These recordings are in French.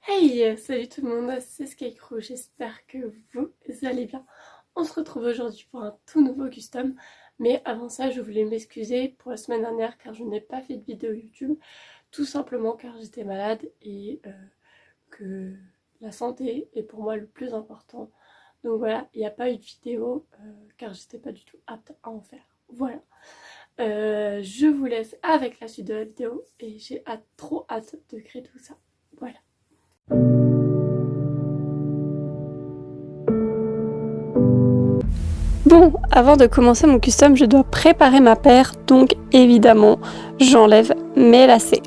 Hey, salut tout le monde, c'est Skycrow, j'espère que vous allez bien. On se retrouve aujourd'hui pour un tout nouveau custom, mais avant ça je voulais m'excuser pour la semaine dernière car je n'ai pas fait de vidéo YouTube, tout simplement car j'étais malade et que la santé est pour moi le plus important. Donc voilà, il n'y a pas eu de vidéo car j'étais pas du tout apte à en faire. Voilà. Je vous laisse avec la suite de la vidéo et j'ai trop hâte de créer tout ça. Voilà. Bon, avant de commencer mon custom, je dois préparer ma paire, donc évidemment, j'enlève mes lacets.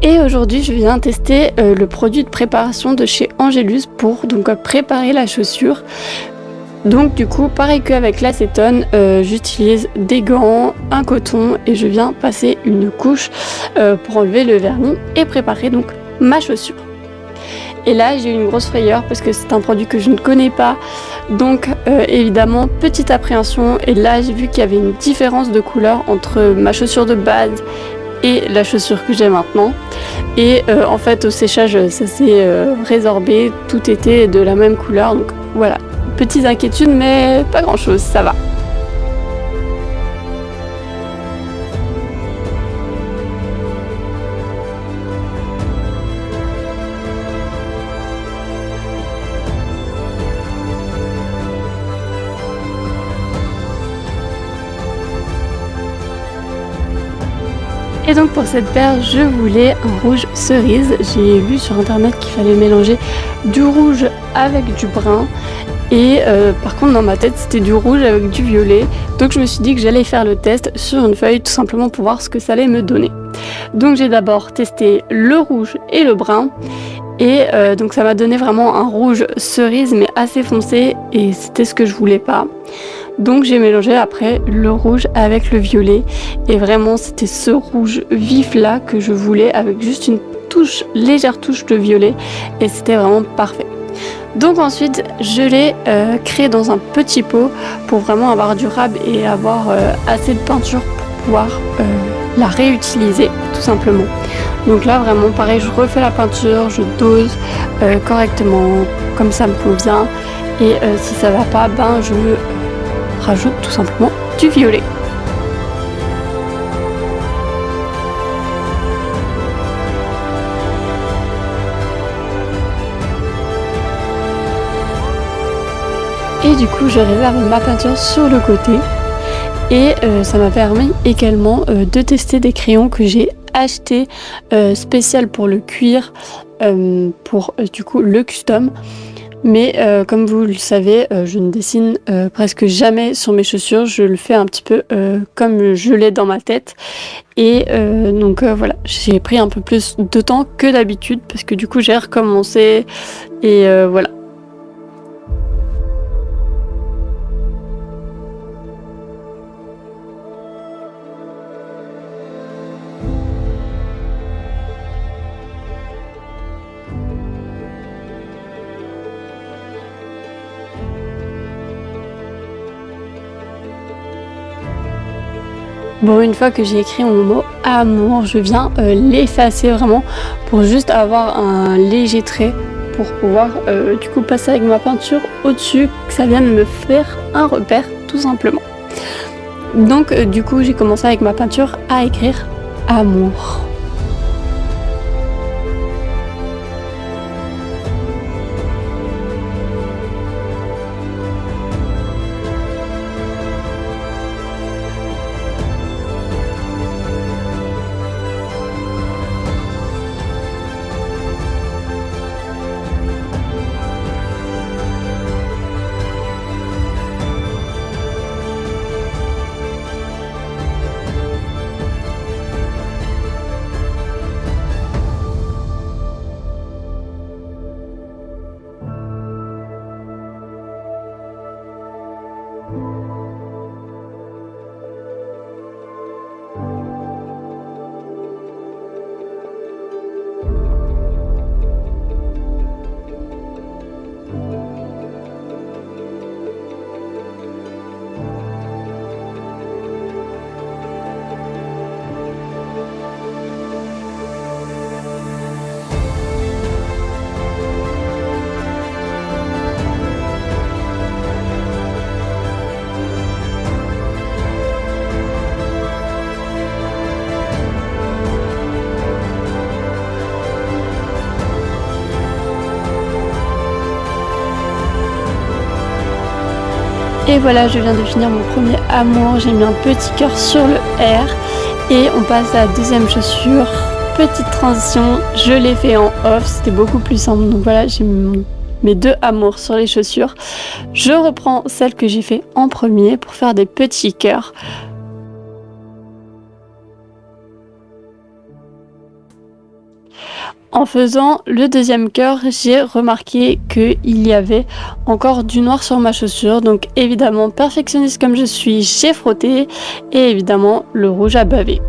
Et aujourd'hui, je viens tester le produit de préparation de chez Angelus pour préparer la chaussure. Donc du coup, pareil qu'avec l'acétone, j'utilise des gants, un coton et je viens passer une couche pour enlever le vernis et préparer donc ma chaussure. Et là j'ai eu une grosse frayeur parce que c'est un produit que je ne connais pas, donc évidemment petite appréhension, et là j'ai vu qu'il y avait une différence de couleur entre ma chaussure de base et la chaussure que j'ai maintenant, et en fait au séchage ça s'est résorbé, tout était de la même couleur, donc voilà, petites inquiétudes mais pas grand chose, ça va. Et donc pour cette paire, je voulais un rouge cerise. J'ai vu sur internet qu'il fallait mélanger du rouge avec du brun. Et par contre dans ma tête c'était du rouge avec du violet. Donc je me suis dit que j'allais faire le test sur une feuille tout simplement pour voir ce que ça allait me donner. Donc j'ai d'abord testé le rouge et le brun. Et donc ça m'a donné vraiment un rouge cerise mais assez foncé. Et c'était ce que je voulais pas. Donc j'ai mélangé après le rouge avec le violet, et vraiment c'était ce rouge vif là que je voulais avec juste une légère touche de violet, et c'était vraiment parfait. Donc ensuite je l'ai créé dans un petit pot pour vraiment avoir durable et avoir assez de peinture pour pouvoir la réutiliser tout simplement. Donc là vraiment pareil, je refais la peinture, je dose correctement comme ça me convient, et si ça va pas, ben je rajoute tout simplement du violet. Et du coup je réserve ma peinture sur le côté, et ça m'a permis également de tester des crayons que j'ai achetés spécial pour le cuir, pour du coup le custom. Mais comme vous le savez, je ne dessine presque jamais sur mes chaussures, je le fais un petit peu comme je l'ai dans ma tête. Et donc voilà, j'ai pris un peu plus de temps que d'habitude parce que du coup j'ai recommencé, et voilà. Bon, une fois que j'ai écrit mon mot amour, je viens l'effacer vraiment pour juste avoir un léger trait pour pouvoir du coup passer avec ma peinture au-dessus, que ça vienne me faire un repère tout simplement. Donc du coup j'ai commencé avec ma peinture à écrire amour. Et voilà, je viens de finir mon premier amour, j'ai mis un petit cœur sur le R et on passe à la deuxième chaussure. Petite transition, je l'ai fait en off, c'était beaucoup plus simple. Donc voilà, j'ai mis mes 2 amours sur les chaussures. Je reprends celle que j'ai fait en premier pour faire des petits cœurs. En faisant le deuxième cœur, j'ai remarqué qu'il y avait encore du noir sur ma chaussure. Donc évidemment, perfectionniste comme je suis, j'ai frotté et évidemment le rouge a bavé.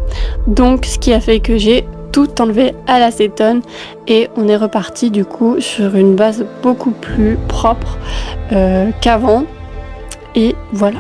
Donc ce qui a fait que j'ai tout enlevé à l'acétone et on est reparti du coup sur une base beaucoup plus propre qu'avant. Et voilà.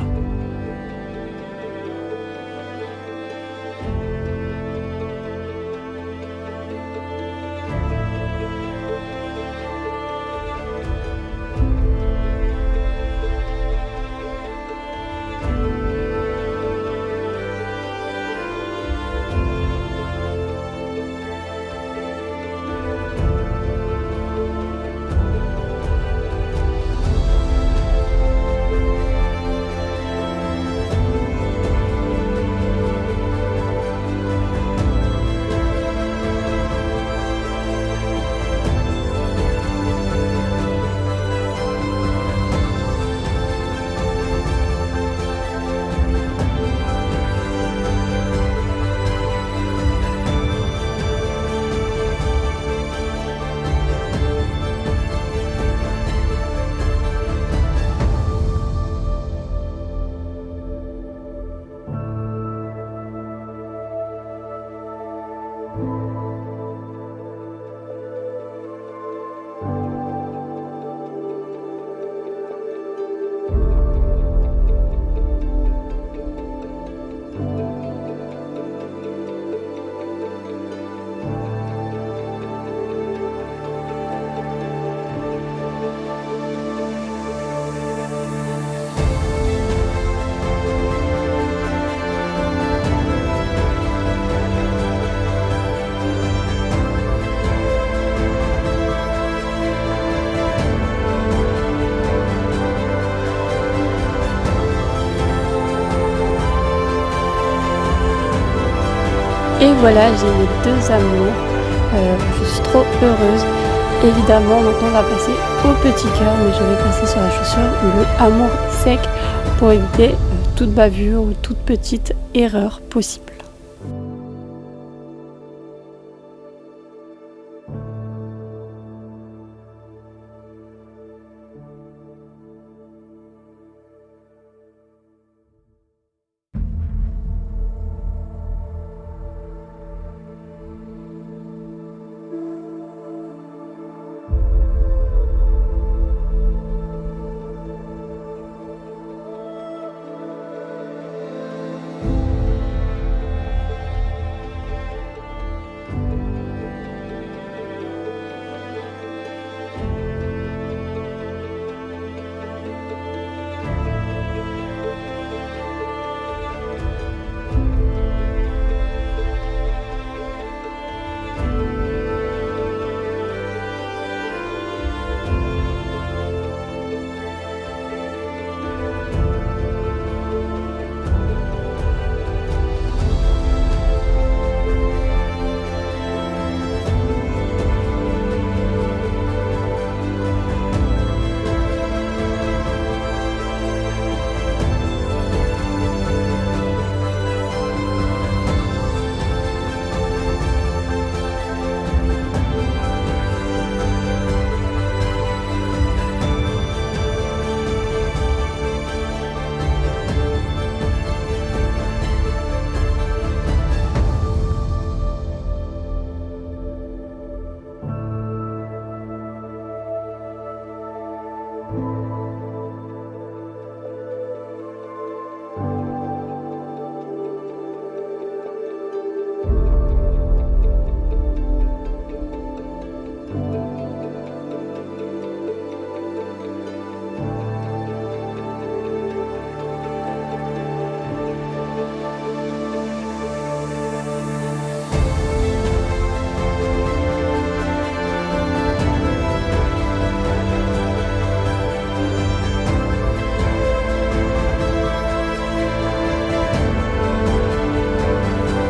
Et voilà, j'ai mes 2 amours. Je suis trop heureuse. Évidemment, maintenant on va passer au petit cœur, mais je vais passer sur la chaussure le amour sec pour éviter toute bavure ou toute petite erreur possible.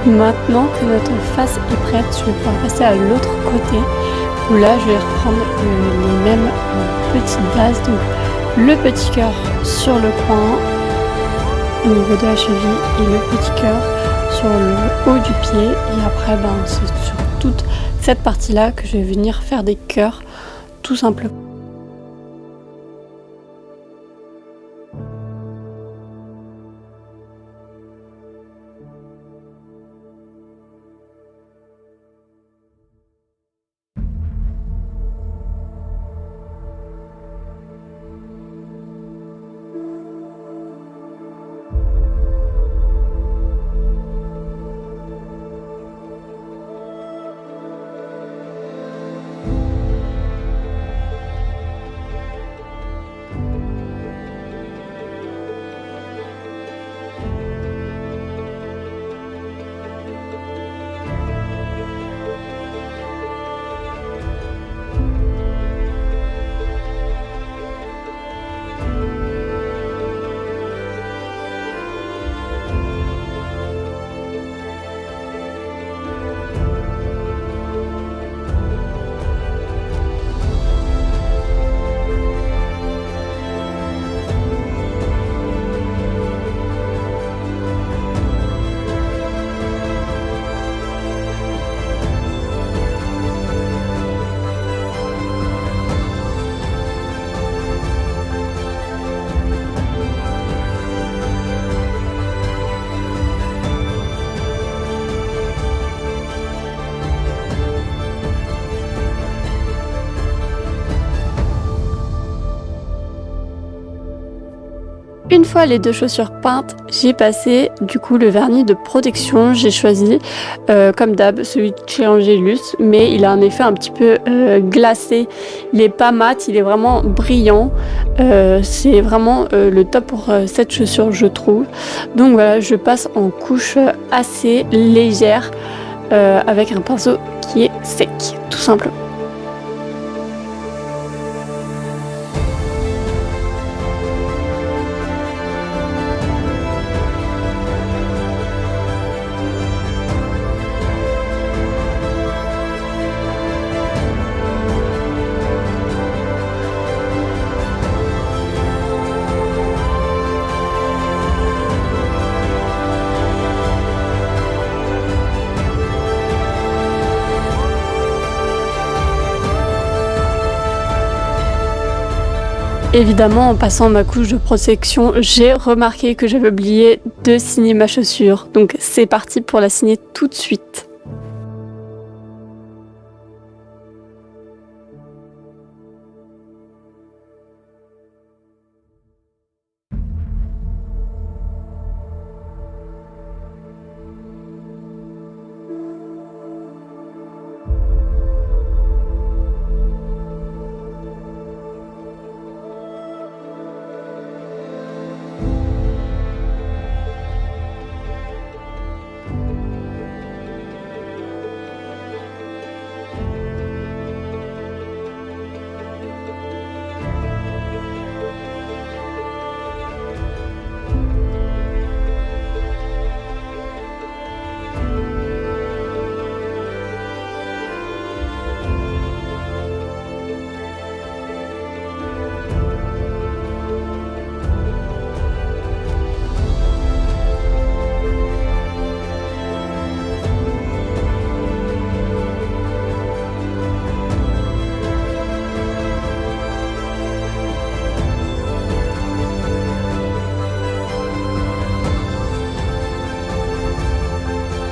Maintenant que notre face est prête, je vais pouvoir passer à l'autre côté où là je vais reprendre les mêmes petites bases. Donc le petit cœur sur le coin au niveau de la cheville et le petit cœur sur le haut du pied. Et après c'est sur toute cette partie là que je vais venir faire des cœurs tout simplement. Une fois les deux chaussures peintes, j'ai passé du coup le vernis de protection. J'ai choisi comme d'hab celui de chez Angelus, mais il a un effet un petit peu glacé. Il est pas mat, il est vraiment brillant. C'est vraiment le top pour cette chaussure, je trouve. Donc voilà, je passe en couche assez légère avec un pinceau qui est sec, tout simplement. Évidemment, en passant ma couche de protection, j'ai remarqué que j'avais oublié de signer ma chaussure. Donc c'est parti pour la signer tout de suite.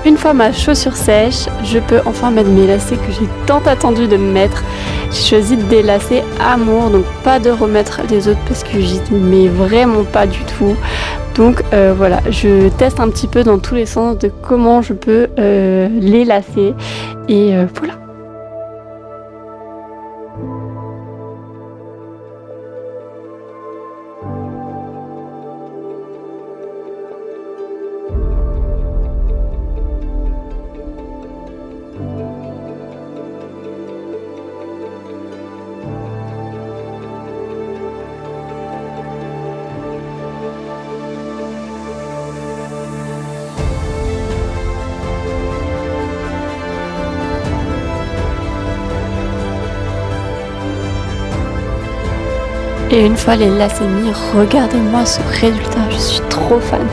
Une fois ma chaussure sèche, je peux enfin mettre mes lacets que j'ai tant attendu de me mettre. J'ai choisi des lacets Amour, donc pas de remettre les autres parce que j'y mets vraiment pas du tout. Donc voilà, je teste un petit peu dans tous les sens de comment je peux les lacer et voilà. Et une fois les lacets mis, regardez-moi ce résultat, je suis trop fan.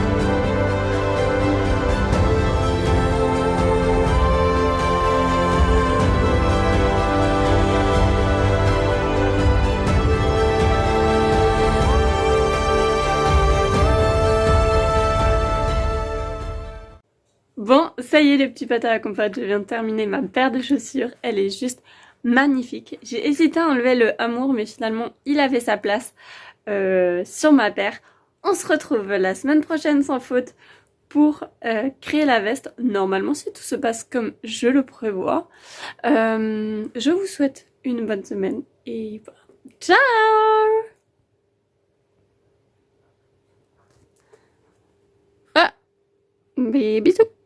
Bon, ça y est les petits pâtes à la compote, je viens de terminer ma paire de chaussures, elle est juste magnifique. J'ai hésité à enlever le Amour, mais finalement il avait sa place sur ma paire. On se retrouve la semaine prochaine sans faute pour créer la veste. Normalement, si tout se passe comme je le prévois. Je vous souhaite une bonne semaine et voilà. Ciao! Ah, bisous!